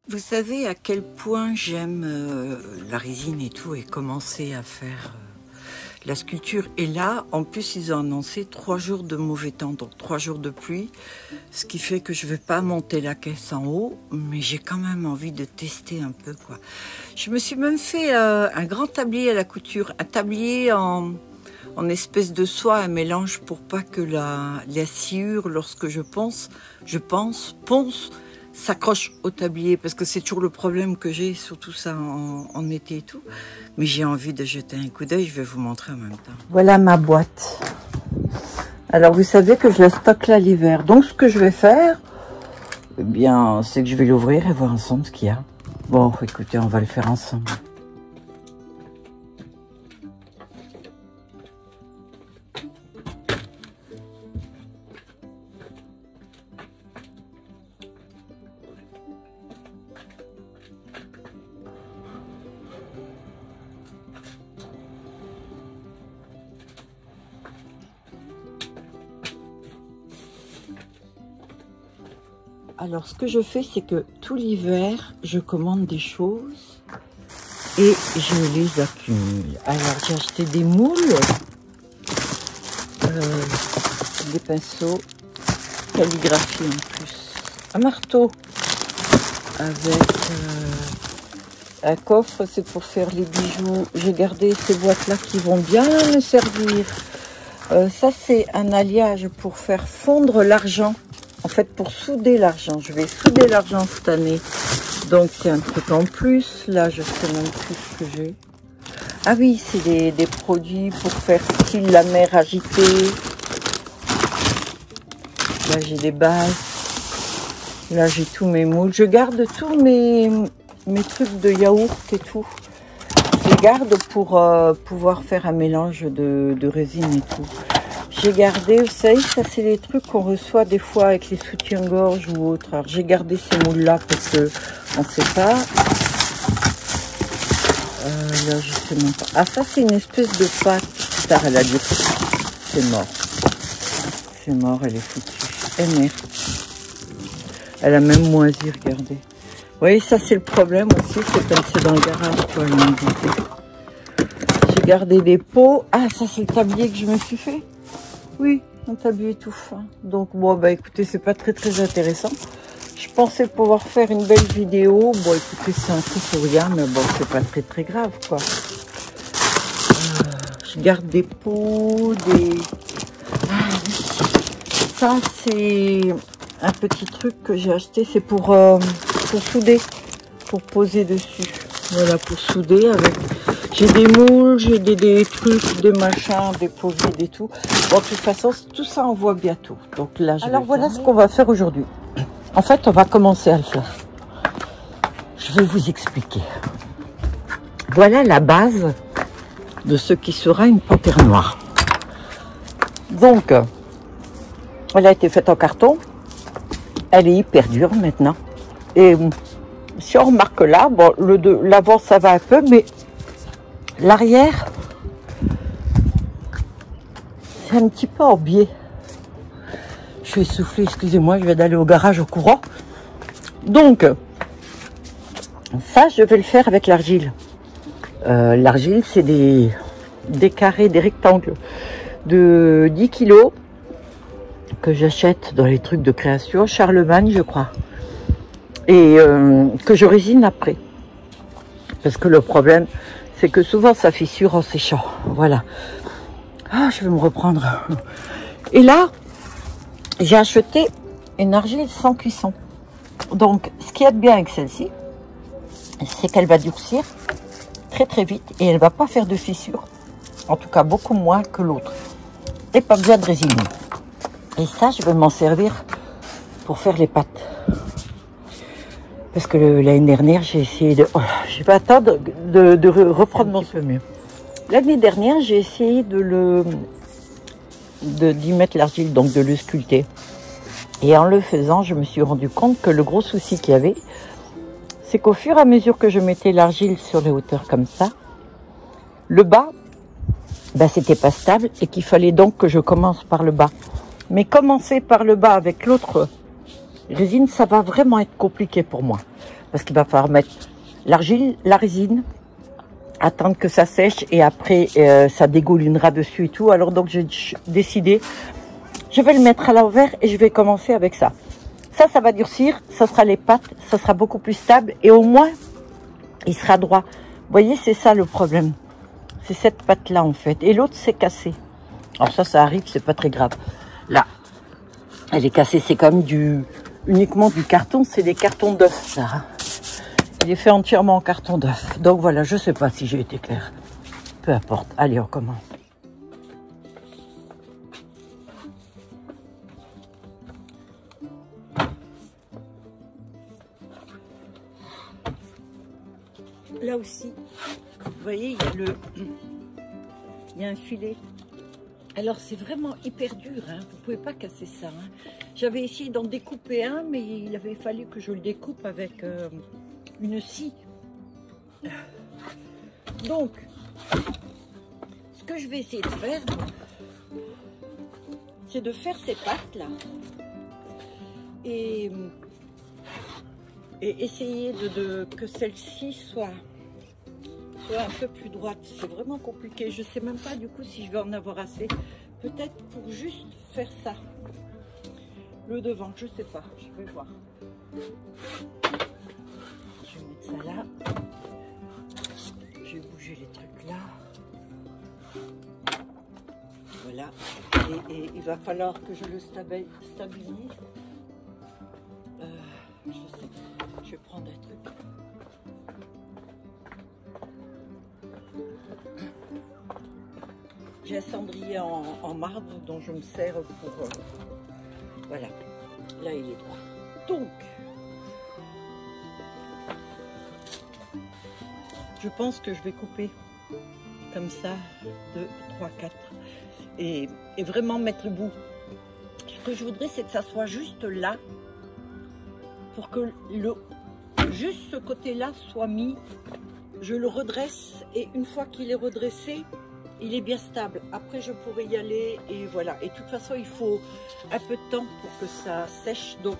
Vous savez à quel point j'aime la résine et tout et commencer à faire la sculpture. Et là, en plus, ils ont annoncé 3 jours de mauvais temps, donc 3 jours de pluie, ce qui fait que je vais pas monter la caisse en haut, mais j'ai quand même envie de tester un peu, quoi. Je me suis même fait un grand tablier à la couture, un tablier en espèce de soie, un mélange pour pas que la sciure, lorsque je ponce, s'accroche au tablier, parce que c'est toujours le problème que j'ai, surtout ça en été et tout. Mais j'ai envie de jeter un coup d'œil, je vais vous montrer en même temps. Voilà ma boîte. Alors vous savez que je la stocke là l'hiver. Donc ce que je vais faire, eh bien, c'est que je vais l'ouvrir et voir ensemble ce qu'il y a. Bon, écoutez, on va le faire ensemble. Alors, ce que je fais, c'est que tout l'hiver, je commande des choses et je les accumule. Alors, j'ai acheté des moules, des pinceaux, calligraphie en plus, un marteau avec un coffre, c'est pour faire les bijoux. J'ai gardé ces boîtes-là qui vont bien me servir. Ça, c'est un alliage pour faire fondre l'argent. En fait, pour souder l'argent, je vais souder l'argent cette année. Donc, c'est un truc en plus. Là, je sais même plus ce que j'ai. Ah oui, c'est des produits pour faire style la mer agitée. Là, j'ai des bases. Là, j'ai tous mes moules. Je garde tous mes trucs de yaourt et tout. Je les garde pour pouvoir faire un mélange de résine et tout. J'ai gardé, vous savez, ça c'est les trucs qu'on reçoit des fois avec les soutiens-gorge ou autre. Alors j'ai gardé ces moules-là parce que on ne sait pas. Là je sais même pas. Ah ça c'est une espèce de pâte. Putain, elle a dit c'est mort. C'est mort, elle est foutue. Eh merde. Elle a même moisi, regardez. Vous voyez, ça c'est le problème aussi, c'est comme c'est dans le garage, quoi, l'humidité. J'ai gardé des pots. Ah ça c'est le tablier que je me suis fait. Oui, un tablier tout fin. Donc bon bah écoutez, c'est pas très intéressant. Je pensais pouvoir faire une belle vidéo. Bon écoutez, c'est un truc pour rien, mais bon c'est pas très grave quoi. Je garde des pots, des... Ça c'est un petit truc que j'ai acheté, c'est pour souder, pour poser dessus. Voilà, pour souder avec... J'ai des moules, j'ai des trucs, des machins, des pots vides et tout. Bon, de toute façon, tout ça, on voit bientôt. Donc là, alors voilà ce qu'on va faire aujourd'hui. En fait, on va commencer à le faire. Je vais vous expliquer. Voilà la base de ce qui sera une panthère noire. Donc, elle a été faite en carton. Elle est hyper dure maintenant. Et si on remarque là, bon, l'avant, ça va un peu, mais... l'arrière, c'est un petit peu en biais. Je suis essoufflée, excusez-moi, je viens d'aller au garage au courant. Donc, ça, je vais le faire avec l'argile. L'argile, c'est des carrés, des rectangles de 10 kilos que j'achète dans les trucs de création, Charlemagne, je crois. Et que je résine après. Parce que le problème... c'est que souvent ça fissure en séchant. Voilà. Ah, je vais me reprendre. Et là, j'ai acheté une argile sans cuisson. Donc, ce qu'il y a de bien avec celle-ci, c'est qu'elle va durcir très vite et elle va pas faire de fissures. En tout cas, beaucoup moins que l'autre. Et pas besoin de résine. Et ça, je vais m'en servir pour faire les pâtes. Parce que l'année dernière, j'ai essayé de... Oh, je vais attendre de reprendre mon mieux. L'année dernière, j'ai essayé d'y mettre l'argile, donc de le sculpter. Et en le faisant, je me suis rendu compte que le gros souci qu'il y avait, c'est qu'au fur et à mesure que je mettais l'argile sur les hauteurs comme ça, le bas, ben, c'était pas stable et qu'il fallait donc que je commence par le bas. Mais commencer par le bas avec l'autre résine, ça va vraiment être compliqué pour moi. parce qu'il va falloir mettre l'argile, la résine, attendre que ça sèche et après ça dégoulinera dessus et tout. Alors donc j'ai décidé, je vais le mettre à l'envers et je vais commencer avec ça. Ça va durcir, ça sera les pâtes, ça sera beaucoup plus stable et au moins il sera droit. Vous voyez, c'est ça le problème. C'est cette pâte là en fait. Et l'autre c'est cassé. Alors ça arrive, c'est pas très grave. Là, elle est cassée, c'est comme uniquement du carton, c'est des cartons d'œufs ça. Il est fait entièrement en carton d'œuf. Donc voilà, je sais pas si j'ai été claire. Peu importe. Allez, on commence. Là aussi, vous voyez, il y a un filet. Alors c'est vraiment hyper dur, hein. Vous pouvez pas casser ça. Hein. J'avais essayé d'en découper un, mais il avait fallu que je le découpe avec une scie. Donc, ce que je vais essayer de faire, c'est de faire ces pâtes là et essayer que celle-ci soit un peu plus droite. C'est vraiment compliqué. Je sais même pas du coup si je vais en avoir assez. Peut-être pour juste faire ça. Le devant, je sais pas. Je vais voir. Je vais mettre ça là. Je vais bouger les trucs là. Voilà. Et il va falloir que je le stabilise. Je sais. Je vais prendre un truc. J'ai un cendrier en marbre dont je me sers pour... voilà, là il est droit. Donc, je pense que je vais couper comme ça, 2, 3, 4. Et vraiment mettre le bout. Ce que je voudrais, c'est que ça soit juste là, pour que juste ce côté-là soit mis. Je le redresse et une fois qu'il est redressé, il est bien stable. Après, je pourrais y aller et voilà. Et de toute façon, il faut un peu de temps pour que ça sèche. Donc,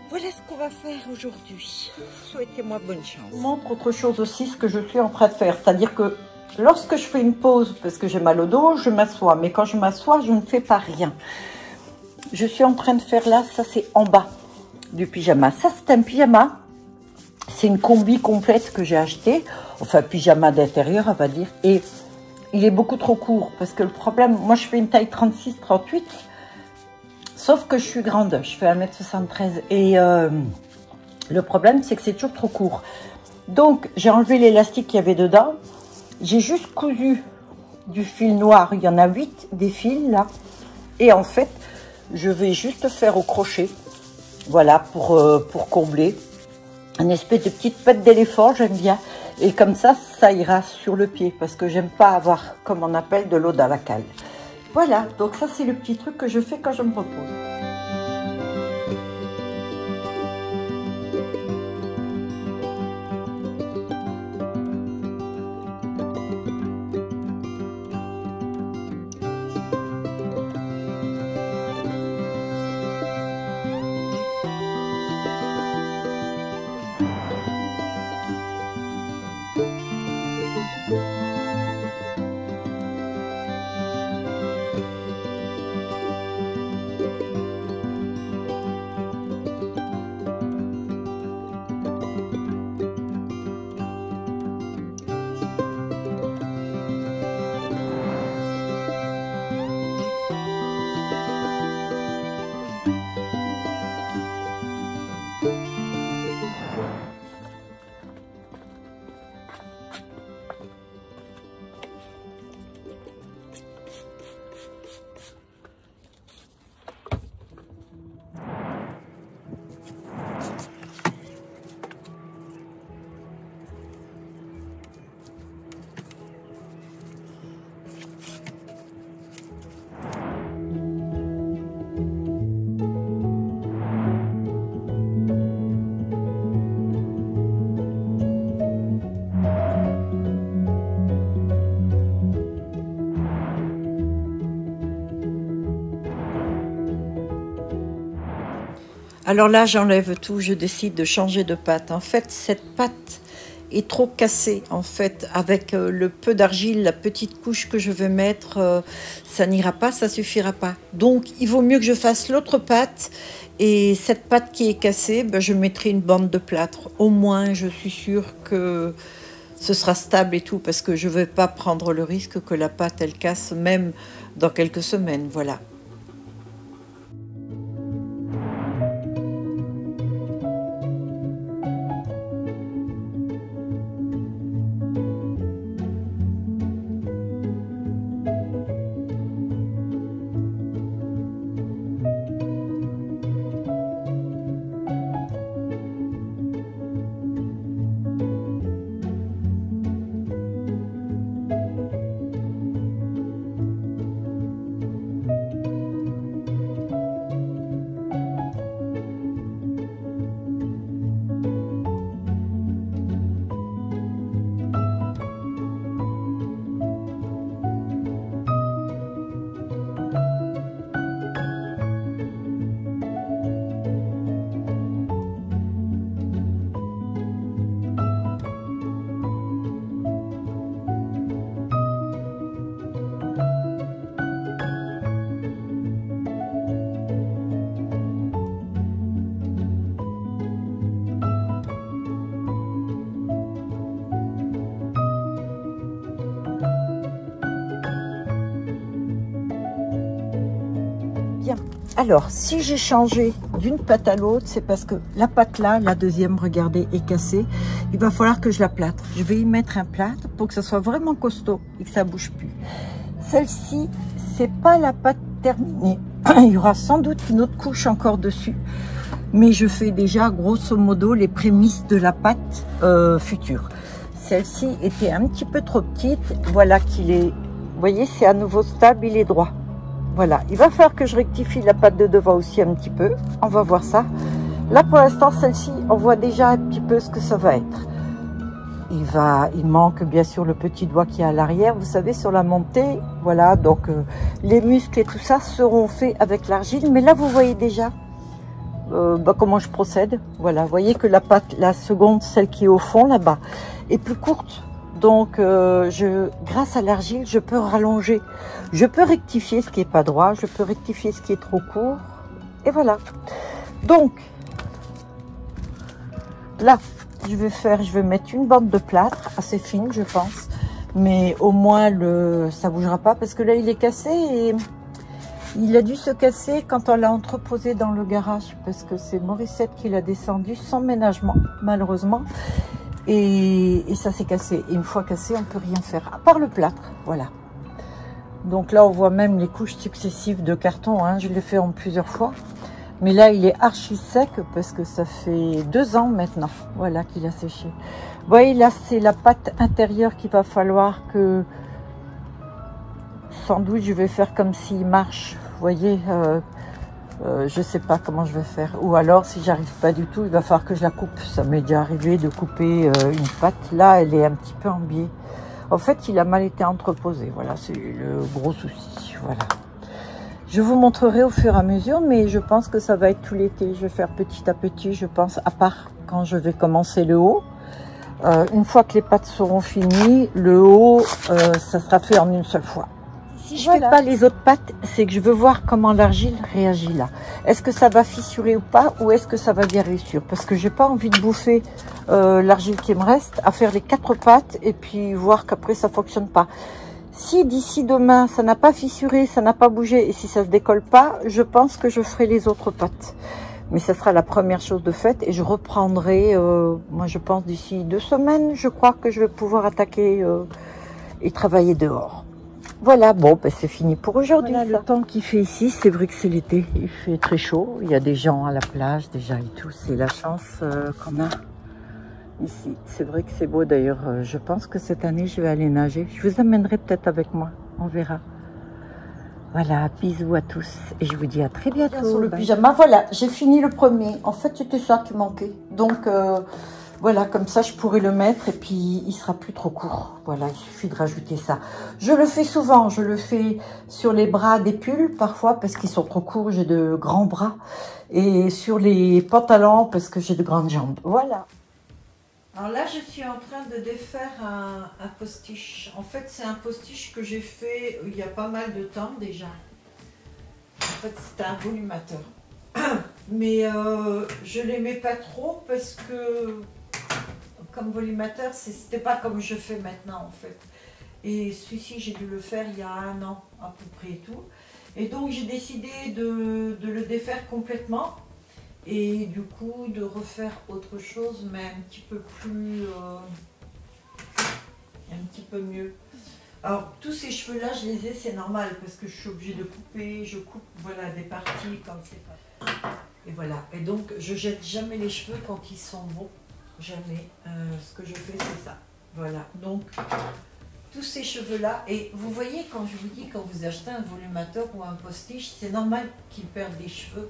voilà ce qu'on va faire aujourd'hui. Souhaitez-moi bonne chance. Je vous montre autre chose aussi, ce que je suis en train de faire. C'est-à-dire que lorsque je fais une pause, parce que j'ai mal au dos, je m'assois. Mais quand je m'assois, je ne fais pas rien. Je suis en train de faire là, ça c'est en bas du pyjama. Ça, c'est un pyjama. C'est une combi complète que j'ai acheté. Enfin, pyjama d'intérieur, on va dire. Et il est beaucoup trop court parce que le problème, moi je fais une taille 36-38, sauf que je suis grande, je fais 1m73 et le problème c'est que c'est toujours trop court. Donc j'ai enlevé l'élastique qu'il y avait dedans, j'ai juste cousu du fil noir, il y en a 8 des fils là, et en fait je vais juste faire au crochet, voilà, pour combler. Une espèce de petite patte d'éléphant, j'aime bien. Et comme ça ira sur le pied. Parce que j'aime pas avoir, comme on appelle, de l'eau dans la cale. Voilà, donc ça c'est le petit truc que je fais quand je me repose. Alors là, j'enlève tout, je décide de changer de pâte. En fait, cette pâte est trop cassée. En fait, avec le peu d'argile, la petite couche que je veux mettre, ça n'ira pas, ça suffira pas. Donc, il vaut mieux que je fasse l'autre pâte. Et cette pâte qui est cassée, ben, je mettrai une bande de plâtre. Au moins, je suis sûre que ce sera stable et tout, parce que je ne vais pas prendre le risque que la pâte, elle casse, même dans quelques semaines. Voilà. Bien. Alors, si j'ai changé d'une pâte à l'autre, c'est parce que la pâte là, la deuxième, regardez, est cassée. Il va falloir que je la plâtre. Je vais y mettre un plâtre pour que ça soit vraiment costaud et que ça bouge plus. Celle-ci, c'est pas la pâte terminée. Il y aura sans doute une autre couche encore dessus. Mais je fais déjà, grosso modo, les prémices de la pâte future. Celle-ci était un petit peu trop petite. Voilà qu'il est... Vous voyez, c'est à nouveau stable, il est droit. Voilà, il va falloir que je rectifie la pâte de devant aussi un petit peu. On va voir ça. Là, pour l'instant, celle-ci, on voit déjà un petit peu ce que ça va être. Il manque bien sûr le petit doigt qui est à l'arrière, vous savez, sur la montée. Voilà, donc les muscles et tout ça seront faits avec l'argile. Mais là, vous voyez déjà comment je procède. Voilà, vous voyez que la pâte, la seconde, celle qui est au fond là-bas, est plus courte. Donc, grâce à l'argile, je peux rallonger. Je peux rectifier ce qui n'est pas droit. Je peux rectifier ce qui est trop court. Et voilà. Donc, là, je vais mettre une bande de plâtre, assez fine, je pense. Mais au moins, ça ne bougera pas. Parce que là, il est cassé et il a dû se casser quand on l'a entreposé dans le garage. Parce que c'est Morissette qui l'a descendu sans ménagement, malheureusement. Et ça s'est cassé. Et une fois cassé, on ne peut rien faire, à part le plâtre. Voilà. Donc là, on voit même les couches successives de carton. Hein. Je l'ai fait en plusieurs fois. Mais là, il est archi sec parce que ça fait 2 ans maintenant. Voilà qu'il a séché. Vous voyez, là, c'est la pâte intérieure qu'il va falloir que... Sans doute, je vais faire comme s'il marche. Vous voyez, je ne sais pas comment je vais faire. Ou alors, si j'arrive pas du tout, il va falloir que je la coupe. Ça m'est déjà arrivé de couper une pâte. Là, elle est un petit peu en biais. En fait, il a mal été entreposé. Voilà, c'est le gros souci. Voilà. Je vous montrerai au fur et à mesure, mais je pense que ça va être tout l'été. Je vais faire petit à petit, je pense, à part quand je vais commencer le haut. Une fois que les pâtes seront finies, le haut, ça sera fait en une seule fois. Si je ne fais pas les autres pâtes, c'est que je veux voir comment l'argile réagit là. Est-ce que ça va fissurer ou pas, ou est-ce que ça va bien réussir? Parce que j'ai pas envie de bouffer l'argile qui me reste, à faire les 4 pâtes et puis voir qu'après ça fonctionne pas. Si d'ici demain ça n'a pas fissuré, ça n'a pas bougé et si ça se décolle pas, je pense que je ferai les autres pâtes. Mais ça sera la première chose de faite et je reprendrai, moi je pense d'ici 2 semaines, je crois que je vais pouvoir attaquer et travailler dehors. Voilà, bon, ben c'est fini pour aujourd'hui. Voilà, le temps qu'il fait ici, c'est vrai que c'est l'été. Il fait très chaud. Il y a des gens à la plage déjà et tout. C'est la chance qu'on a ici. C'est vrai que c'est beau d'ailleurs. Je pense que cette année, je vais aller nager. Je vous amènerai peut-être avec moi. On verra. Voilà, bisous à tous. Et je vous dis à très bientôt. Sur le pyjama, voilà, j'ai fini le premier. En fait, c'était ça qui manquait. Donc... voilà, comme ça, je pourrais le mettre et puis il sera plus trop court. Voilà, il suffit de rajouter ça. Je le fais souvent, je le fais sur les bras des pulls parfois parce qu'ils sont trop courts, j'ai de grands bras. et sur les pantalons parce que j'ai de grandes jambes. Voilà. Alors là, je suis en train de défaire un postiche. En fait, c'est un postiche que j'ai fait il y a pas mal de temps déjà. En fait, c'était un volumateur. Mais je l'aimais pas trop parce que comme volumateur, c'était pas comme je fais maintenant en fait. Et celui-ci, j'ai dû le faire il y a 1 an à peu près et tout. Et donc, j'ai décidé de le défaire complètement. Et du coup, de refaire autre chose, mais un petit peu plus... un petit peu mieux. Alors, tous ces cheveux-là, je les ai, c'est normal, parce que je suis obligée de couper. Je coupe, voilà, des parties quand c'est pas... Et voilà. Et donc, je jette jamais les cheveux quand ils sont beaux. Jamais. Ce que je fais, c'est ça. Voilà. Donc... tous ces cheveux-là, et vous voyez quand je vous dis, quand vous achetez un volumateur ou un postiche, c'est normal qu'ils perdent des cheveux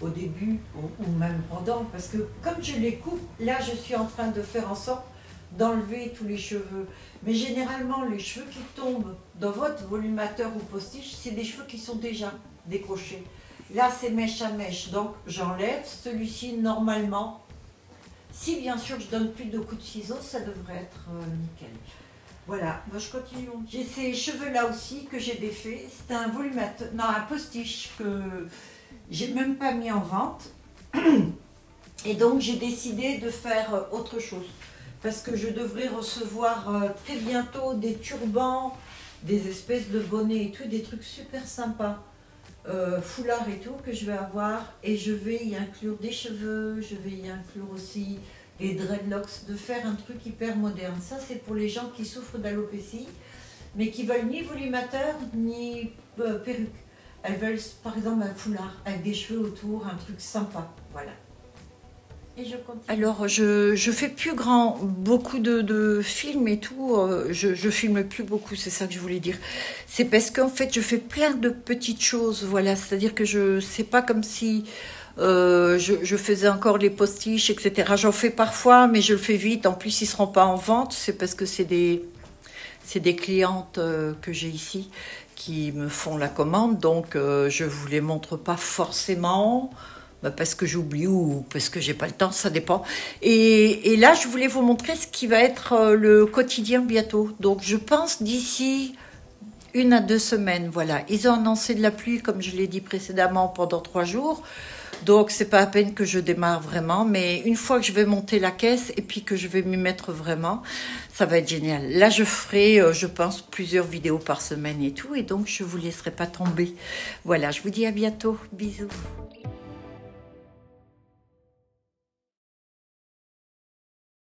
au début ou même pendant, parce que comme je les coupe, là je suis en train de faire en sorte d'enlever tous les cheveux. Mais généralement, les cheveux qui tombent dans votre volumateur ou postiche, c'est des cheveux qui sont déjà décrochés. Là, c'est mèche à mèche, donc j'enlève celui-ci normalement. Si bien sûr je donne plus de coups de ciseaux, ça devrait être nickel. Voilà, moi je continue. J'ai ces cheveux-là aussi que j'ai défaits. C'est un volumateur, non, un postiche que j'ai même pas mis en vente. Et donc j'ai décidé de faire autre chose. Parce que je devrais recevoir très bientôt des turbans, des espèces de bonnets et tout, des trucs super sympas. Foulards et tout que je vais avoir. Et je vais y inclure des cheveux, je vais y inclure aussi... les dreadlocks, de faire un truc hyper moderne. Ça, c'est pour les gens qui souffrent d'alopécie, mais qui veulent ni volumateur, ni perruque. Elles veulent, par exemple, un foulard avec des cheveux autour, un truc sympa. Voilà. Et je continue. Alors, je fais plus beaucoup de films et tout. Je filme plus beaucoup, c'est ça que je voulais dire. C'est parce qu'en fait, je fais plein de petites choses. Voilà, c'est-à-dire que c'est pas comme si... je faisais encore les postiches, etc. J'en fais parfois, mais je le fais vite. En plus, ils ne seront pas en vente. C'est parce que c'est des clientes que j'ai ici qui me font la commande. Donc, je ne vous les montre pas forcément parce que j'oublie ou parce que j'ai pas le temps, ça dépend. Et là, je voulais vous montrer ce qui va être le quotidien bientôt. Donc, je pense d'ici 1 à 2 semaines, voilà. Ils ont annoncé de la pluie, comme je l'ai dit précédemment, pendant 3 jours. Donc, c'est pas à peine que je démarre vraiment. Mais une fois que je vais monter la caisse et puis que je vais m'y mettre vraiment, ça va être génial. Là, je ferai, je pense, plusieurs vidéos par semaine et tout. Et donc, je vous laisserai pas tomber. Voilà, je vous dis à bientôt. Bisous.